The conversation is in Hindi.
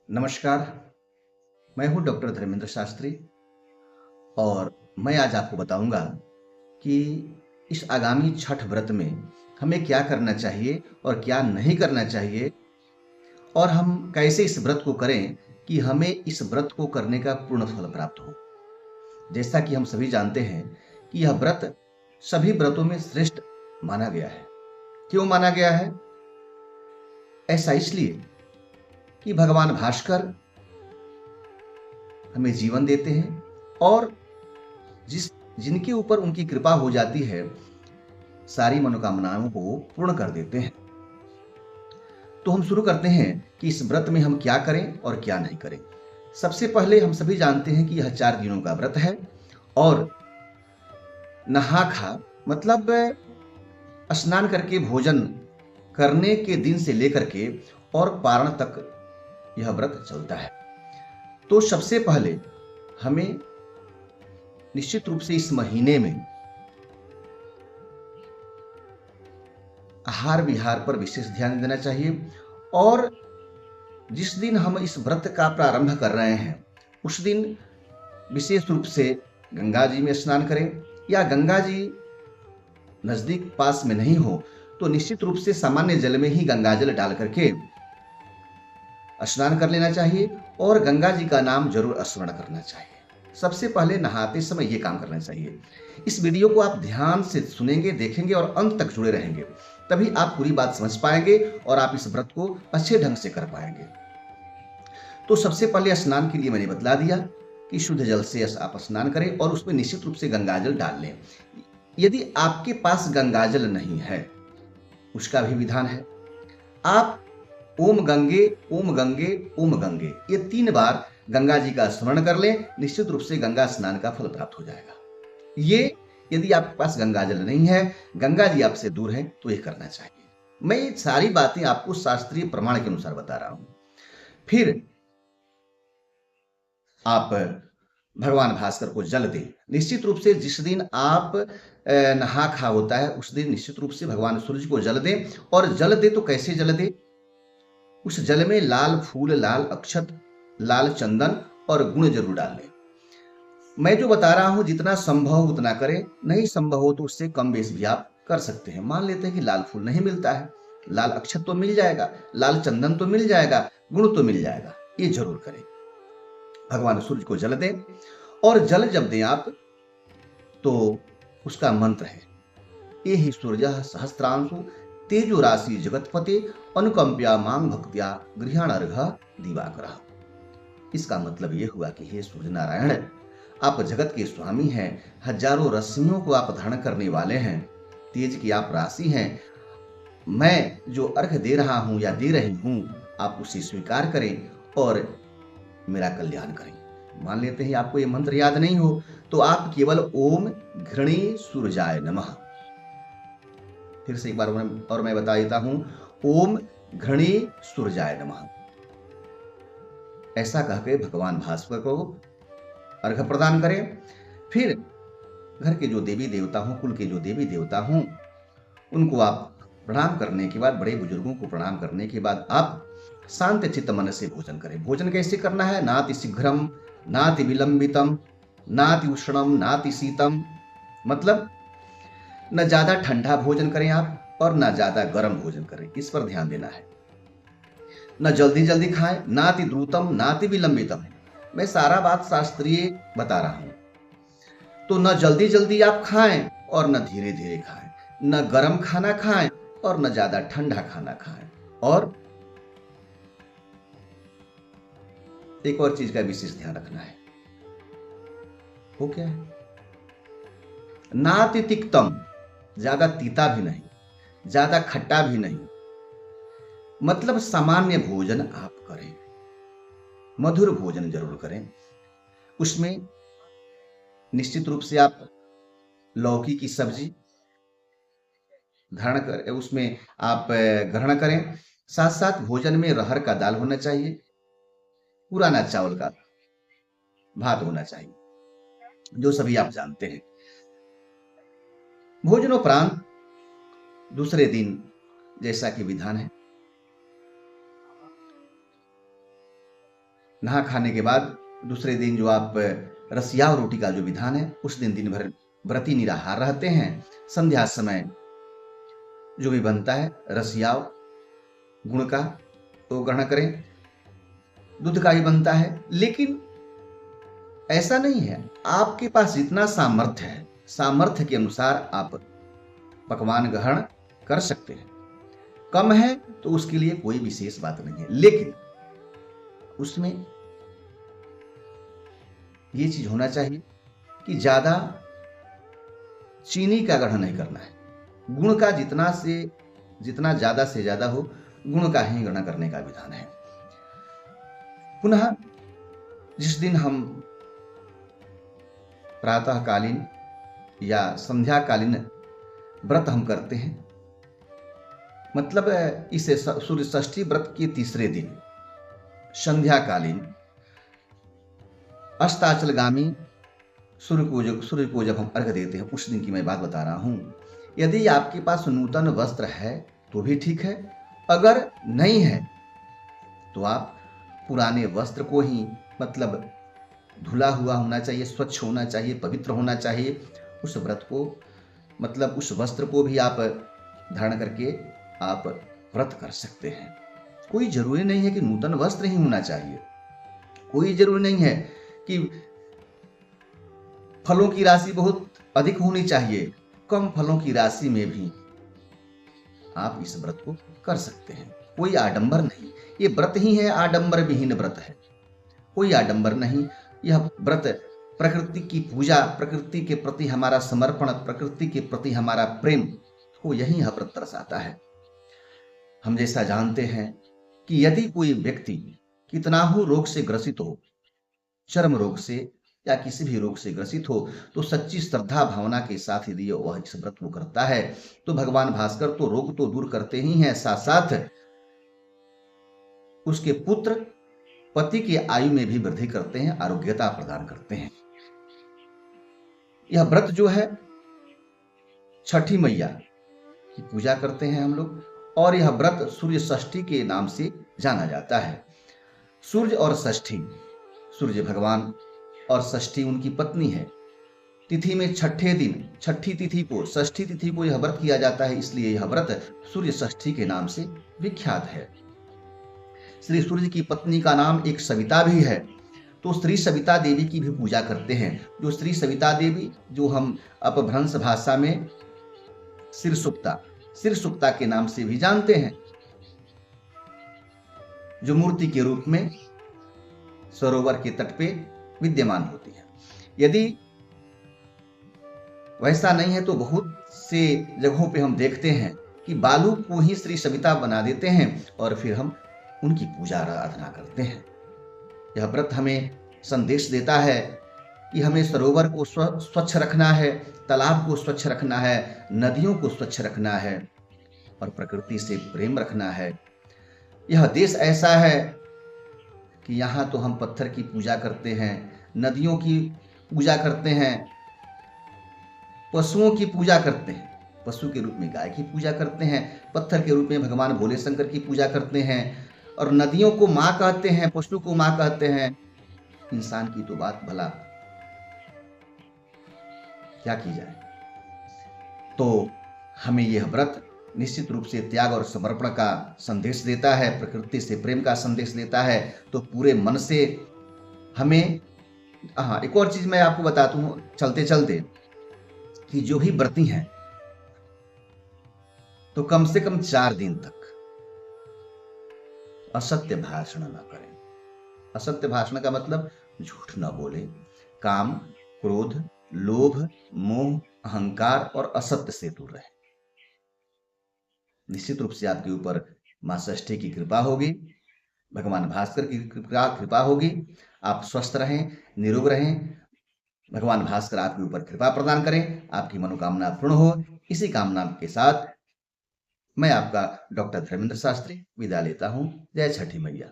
नमस्कार, मैं हूँ डॉक्टर धर्मेंद्र शास्त्री और मैं आज आपको बताऊंगा कि इस आगामी छठ व्रत में हमें क्या करना चाहिए और क्या नहीं करना चाहिए और हम कैसे इस व्रत को करें कि हमें इस व्रत को करने का पूर्ण फल प्राप्त हो। जैसा कि हम सभी जानते हैं कि यह व्रत सभी व्रतों में श्रेष्ठ माना गया है। क्यों माना गया है? ऐसा इसलिए कि भगवान भास्कर हमें जीवन देते हैं और जिस जिनके ऊपर उनकी कृपा हो जाती है, सारी मनोकामनाओं को पूर्ण कर देते हैं। तो हम शुरू करते हैं कि इस व्रत में हम क्या करें और क्या नहीं करें। सबसे पहले हम सभी जानते हैं कि यह 4 दिनों का व्रत है और नहा खा मतलब स्नान करके भोजन करने के दिन से लेकर के और पारण तक यह व्रत चलता है। तो सबसे पहले हमें निश्चित रूप से इस महीने में आहार विहार पर विशेष ध्यान देना चाहिए और जिस दिन हम इस व्रत का प्रारंभ कर रहे हैं उस दिन विशेष रूप से गंगा जी में स्नान करें, या गंगा जी नजदीक पास में नहीं हो तो निश्चित रूप से सामान्य जल में ही गंगा जल डाल करके स्नान कर लेना चाहिए और गंगा जी का नाम जरूर स्मरण करना चाहिए। सबसे पहले नहाते समय ये काम करना चाहिए। इस वीडियो को आप ध्यान से सुनेंगे, देखेंगे और अंत तक जुड़े रहेंगे, तभी आप पूरी बात समझ पाएंगे और आप इस व्रत को अच्छे ढंग से कर पाएंगे। तो सबसे पहले स्नान के लिए मैंने बतला दिया कि शुद्ध जल से आप स्नान करें और उसमें निश्चित रूप से गंगाजल डाल लें। यदि आपके पास गंगाजल नहीं है उसका भी विधान है। आप ओम गंगे ओम गंगे ओम गंगे ये 3 बार गंगा जी का स्मरण कर लें, निश्चित रूप से गंगा स्नान का फल प्राप्त हो जाएगा। ये यदि आपके पास गंगा जल नहीं है, गंगा जी आपसे दूर है, तो ये करना चाहिए। मैं ये सारी बातें आपको शास्त्रीय प्रमाण के अनुसार बता रहा हूं। फिर आप भगवान भास्कर को जल दें। निश्चित रूप से जिस दिन आप नहा खा होता है उस दिन निश्चित रूप से भगवान सूर्य को जल दें। और जल दे तो कैसे जल दे? उस जल में लाल फूल, लाल अक्षत, लाल चंदन और गुण जरूर डाल लें। मैं जो बता रहा हूं जितना संभव हो उतना करें, नहीं संभव हो तो उससे कम बेस भी आप कर सकते हैं। मान लेते हैं कि लाल फूल नहीं मिलता है, लाल अक्षत तो मिल जाएगा, लाल चंदन तो मिल जाएगा, गुण तो मिल जाएगा, ये जरूर करें। भगवान सूर्य को जल दें और जल जब दें आप तो उसका मंत्र है, ये ही सूर्य सहस्त्रांशु तेजो राशि जगतपते अनुकंप्या मांग भक्त्या गृहाण अर्घ दिवाकर। इसका मतलब यह हुआ कि हे सूर्य नारायण, आप जगत के स्वामी हैं, हजारों रश्मियों को आप धारण करने वाले हैं, तेज की आप राशि हैं। मैं जो अर्घ दे रहा हूं या दे रही हूं आप उसे स्वीकार करें और मेरा कल्याण करें। मान लेते हैं आपको ये मंत्र याद नहीं हो तो आप केवल ओम घृणे सूर्याय नमः, फिर से एक बार और मैं बता देता हूं, ओम घृणे सूर्याय नमः, ऐसा कहकर भगवान भास्कर को अर्घ प्रदान करें। फिर घर के जो देवी देवता हों, कुल के जो देवी देवता हों, उनको आप प्रणाम करने के बाद, बड़े बुजुर्गों को प्रणाम करने के बाद आप शांत चित्त मन से भोजन करें। भोजन कैसे करना है? नाति शीघ्रम नाति विलंबितम नाति उष्णम नाति शीतम, मतलब न ज्यादा ठंडा भोजन करें आप और न ज्यादा गर्म भोजन करें, इस पर ध्यान देना है। न जल्दी जल्दी खाएं, नाति द्रुतम नाति विलंबितम। मैं सारा बात शास्त्रीय बता रहा हूं। तो न जल्दी जल्दी आप खाएं और न धीरे धीरे खाएं, न गर्म खाना खाएं और न ज्यादा ठंडा खाना खाएं। और एक और चीज का विशेष ध्यान रखना है, वो क्या है? नाति तिक्तम, ज्यादा तीता भी नहीं, ज्यादा खट्टा भी नहीं, मतलब सामान्य भोजन आप करें, मधुर भोजन जरूर करें। उसमें निश्चित रूप से आप लौकी की सब्जी धारण कर उसमें आप ग्रहण करें। साथ साथ भोजन में अरहर का दाल होना चाहिए, पुराना चावल का भात होना चाहिए, जो सभी आप जानते हैं। भोजनोपरांत दूसरे दिन जैसा कि विधान है, नहा खाने के बाद दूसरे दिन जो आप रसियाव रोटी का जो विधान है, उस दिन दिन भर व्रती निराहार रहते हैं। संध्या समय जो भी बनता है रसियाव गुण का तो ग्रहण करें, दूध का ही बनता है। लेकिन ऐसा नहीं है, आपके पास जितना सामर्थ्य है, सामर्थ्य के अनुसार आप पकवान ग्रहण कर सकते हैं। कम है तो उसके लिए कोई विशेष बात नहीं है, लेकिन उसमें ये चीज होना चाहिए कि ज्यादा चीनी का ग्रहण नहीं करना है। गुण का जितना ज्यादा से ज्यादा हो, गुण का ही ग्रहण करने का विधान है। पुनः जिस दिन हम प्रातःकालीन या संध्याकालीन व्रत हम करते हैं, मतलब इसे सूर्य षष्ठी व्रत के तीसरे दिन संध्याकालीन अस्ताचलगामी सूर्य को जब हम अर्घ्य देते हैं, उस दिन की मैं बात बता रहा हूं। यदि आपके पास नूतन वस्त्र है तो भी ठीक है, अगर नहीं है तो आप पुराने वस्त्र को ही, मतलब धुला हुआ होना चाहिए, स्वच्छ होना चाहिए, पवित्र होना चाहिए, उस व्रत को, मतलब उस वस्त्र को भी आप धारण करके आप व्रत कर सकते हैं। कोई जरूरी नहीं है कि नूतन वस्त्र ही होना चाहिए, कोई जरूरी नहीं है कि फलों की राशि बहुत अधिक होनी चाहिए। कम फलों की राशि में भी आप इस व्रत को कर सकते हैं, कोई आडंबर नहीं। ये व्रत ही है, आडंबर विहीन व्रत है, कोई आडंबर नहीं। यह व्रत प्रकृति की पूजा, प्रकृति के प्रति हमारा समर्पण, प्रकृति के प्रति हमारा प्रेम को यही यह व्रत दर्शाता है। हम जैसा जानते हैं कि यदि कोई व्यक्ति कितना हो रोग से ग्रसित हो, चर्म रोग से या किसी भी रोग से ग्रसित हो, तो सच्ची श्रद्धा भावना के साथ यदि वह इस व्रत को करता है तो भगवान भास्कर तो रोग तो दूर करते ही हैं, साथ साथ उसके पुत्र पति की आयु में भी वृद्धि करते हैं, आरोग्यता प्रदान करते हैं। यह व्रत जो है छठी मैया की पूजा करते हैं हम लोग, और यह व्रत सूर्य षष्ठी के नाम से जाना जाता है। सूर्य और षष्ठी, सूर्य भगवान और षष्ठी उनकी पत्नी है। तिथि में छठे दिन, छठी तिथि को, षष्ठी तिथि को यह व्रत किया जाता है, इसलिए यह व्रत सूर्य षष्ठी के नाम से विख्यात है। श्री सूर्य की पत्नी का नाम एक सविता भी है, तो श्री सविता देवी की भी पूजा करते हैं। जो श्री सविता देवी, जो हम अपभ्रंश भाषा में सिरसुक्ता के नाम से भी जानते हैं, जो मूर्ति के रूप में सरोवर के तट पे विद्यमान होती है। यदि वैसा नहीं है तो बहुत से जगहों पे हम देखते हैं कि बालू को ही श्री सविता बना देते हैं और फिर हम उनकी पूजा आराधना करते हैं। यह व्रत हमें संदेश देता है कि हमें सरोवर को स्वच्छ रखना है, तालाब को स्वच्छ रखना है, नदियों को स्वच्छ रखना है और प्रकृति से प्रेम रखना है। यह देश ऐसा है कि यहाँ तो हम पत्थर की पूजा करते हैं, नदियों की पूजा करते हैं, पशुओं की पूजा करते हैं, पशु के रूप में गाय की पूजा करते हैं, पत्थर के रूप में भगवान भोले शंकर की पूजा करते हैं, और नदियों को माँ कहते हैं, पशु को माँ कहते हैं। इंसान की तो बात भला क्या की जाए। तो हमें यह व्रत निश्चित रूप से त्याग और समर्पण का संदेश देता है, प्रकृति से प्रेम का संदेश देता है। तो पूरे मन से हमें, हाँ, एक और चीज मैं आपको बताता हूँ चलते चलते, कि जो भी व्रती हैं तो कम से कम 4 दिन तक असत्य भाषण न करें। असत्य भाषण का मतलब झूठ न बोले, काम, क्रोध, लोभ, मोह, अहंकार और असत्य से दूर रहे। निश्चित रूप से आपके ऊपर मां षष्ठी की कृपा होगी, भगवान भास्कर की कृपा होगी। आप स्वस्थ रहें, निरोग रहें, भगवान भास्कर आपके ऊपर कृपा प्रदान करें, आपकी मनोकामना पूर्ण हो। इसी कामना के साथ मैं आपका डॉक्टर धर्मेंद्र शास्त्री विदा लेता हूं। जय छठी मैया।